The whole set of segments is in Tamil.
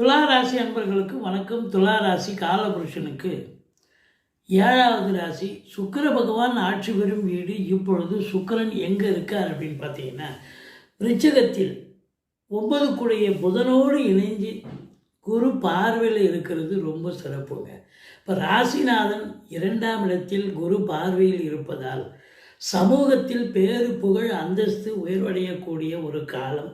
துலா ராசி அன்பர்களுக்கு வணக்கம். துலா ராசி காலபுருஷனுக்கு 7வது ராசி. சுக்கிர பகவான் ஆட்சி பெறும் வீடு. இப்பொழுது சுக்கிரன் எங்கே இருக்கார் அப்படின்னு பார்த்தீங்கன்னா, விருச்சிகத்தில் 9 கூடிய புதனோடு இணைஞ்சு குரு பார்வையில் இருக்கிறது ரொம்ப சிறப்புங்க. இப்போ ராசிநாதன் 2ஆம் இடத்தில் குரு பார்வையில் இருப்பதால் சமூகத்தில் பேரு புகழ் அந்தஸ்து உயர்வடையக்கூடிய ஒரு காலம்.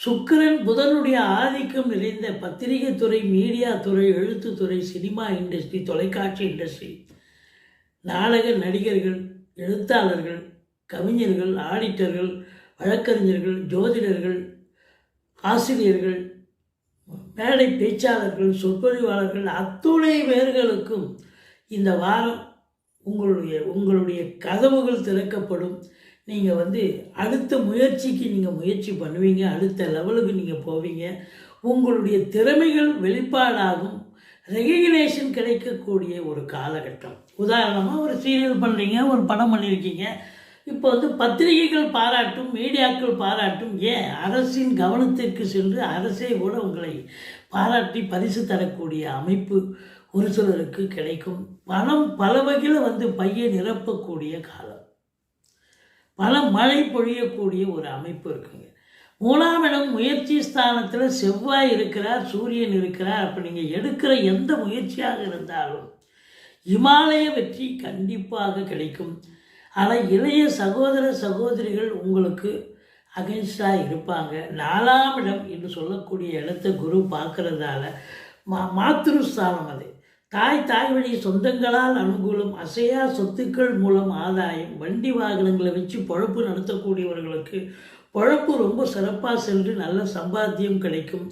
சுக்கிரன் புதனுடைய ஆதிக்கம் நிறைந்த பத்திரிகை துறை, மீடியா துறை, எழுத்துத்துறை, சினிமா இண்டஸ்ட்ரி, தொலைக்காட்சி இண்டஸ்ட்ரி, நாடக நடிகர்கள், எழுத்தாளர்கள், கவிஞர்கள், ஆடிட்டர்கள், வழக்கறிஞர்கள், ஜோதிடர்கள், ஆசிரியர்கள், மேடை பேச்சாளர்கள், சொற்பொழிவாளர்கள் அத்துணை பேர்களுக்கும் இந்த வாரம் உங்களுடைய கதவுகள் திறக்கப்படும். நீங்கள் அடுத்த முயற்சிக்கு முயற்சி பண்ணுவீங்க. அடுத்த லெவலுக்கு நீங்கள் போவீங்க. உங்களுடைய திறமைகள் வெளிப்பாடாகும். ரெகக்னேஷன் கிடைக்கக்கூடிய ஒரு காலகட்டம். உதாரணமாக ஒரு சீரியல் பண்ணுறீங்க, ஒரு படம் பண்ணியிருக்கீங்க. இப்போ பத்திரிகைகள் பாராட்டும், மீடியாக்கள் பாராட்டும், ஏன் அரசின் கவனத்திற்கு சென்று அரசே கூட உங்களை பாராட்டி பரிசு தரக்கூடிய அமைப்பு ஒரு சிலருக்கு கிடைக்கும். பணம் பல வகையில் பையை நிரப்பக்கூடிய காலம். பல மழை பொழியக்கூடிய ஒரு அமைப்பு இருக்குங்க. 3ஆம் இடம் முயற்சி ஸ்தானத்தில் செவ்வாய் இருக்கிறார், சூரியன் இருக்கிறார். அப்போ நீங்கள் எடுக்கிற எந்த முயற்சியாக இருந்தாலும் இமாலய வெற்றி கண்டிப்பாக கிடைக்கும். ஆனால் இளைய சகோதர சகோதரிகள் உங்களுக்கு அகைன்ஸ்டாக இருப்பாங்க. 4ஆம் இடம் என்று சொல்லக்கூடிய இடத்த குரு பார்க்கறதால மாத்ருஸ்தானம் அது. தாய் வழி சொந்தங்களால் அனுகூலம், அசையா சொத்துக்கள் மூலம் ஆதாயம், வண்டி வாகனங்களை வச்சு பொழப்பு நடத்தக்கூடியவர்களுக்கு பொழப்பு ரொம்ப சிறப்பாக சென்று நல்ல சம்பாத்தியம் கிடைக்கும்.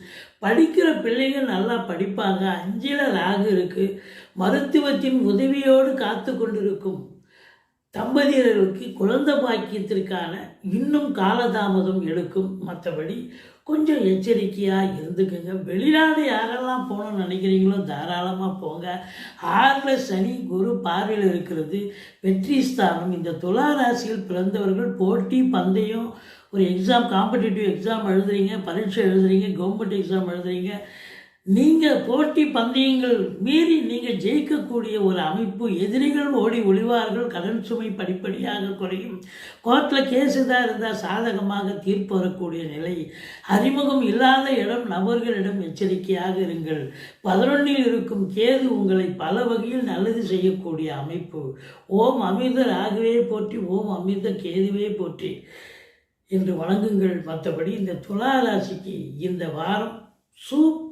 படிக்கிற பிள்ளைகள் நல்லா படிப்பாங்க. 5ல் ராகு இருக்குது. மருத்துவத்தின் உதவியோடு காத்து கொண்டிருக்கும் தம்பதியர்களுக்கு குழந்தை பாக்கியத்திற்கான இன்னும் காலதாமதம் எடுக்கும். மற்றபடி கொஞ்சம் எச்சரிக்கையாக இருந்துக்குங்க. வெளிநாடு யாரெல்லாம் போகணும்னு நினைக்கிறீங்களோ தாராளமாக போங்க. 6ல் சனி குரு பார்வையில் இருக்கிறது வெற்றி ஸ்தானம். இந்த துலா ராசியில் பிறந்தவர்கள் போட்டி பந்தயம், ஒரு எக்ஸாம், காம்படிட்டிவ் எக்ஸாம் எழுதுறீங்க, பரீட்சை எழுதுறீங்க, கவர்மெண்ட் எக்ஸாம் எழுதுறீங்க, நீங்கள் போட்டி பந்தயங்கள் மீறி நீங்கள் ஜெயிக்கக்கூடிய ஒரு அமைப்பு. எதிரிகள் ஓடி ஒளிவார்கள். கடன் சுமை படிப்படியாக குறையும். கோர்ட்டில் கேஸ் தான் இருந்தால் சாதகமாக தீர்ப்பு வரக்கூடிய நிலை. அறிமுகம் இல்லாத இடம் நபர்களிடம் எச்சரிக்கையாக இருங்கள். 11ல் இருக்கும் கேது உங்களை பல வகையில் நல்லது செய்யக்கூடிய அமைப்பு. ஓம் அமிர்த ராகுவே போற்றி, ஓம் அமிர்த கேதுவே போற்றி என்று வணங்குங்கள். மற்றபடி இந்த துலா ராசிக்கு இந்த வாரம்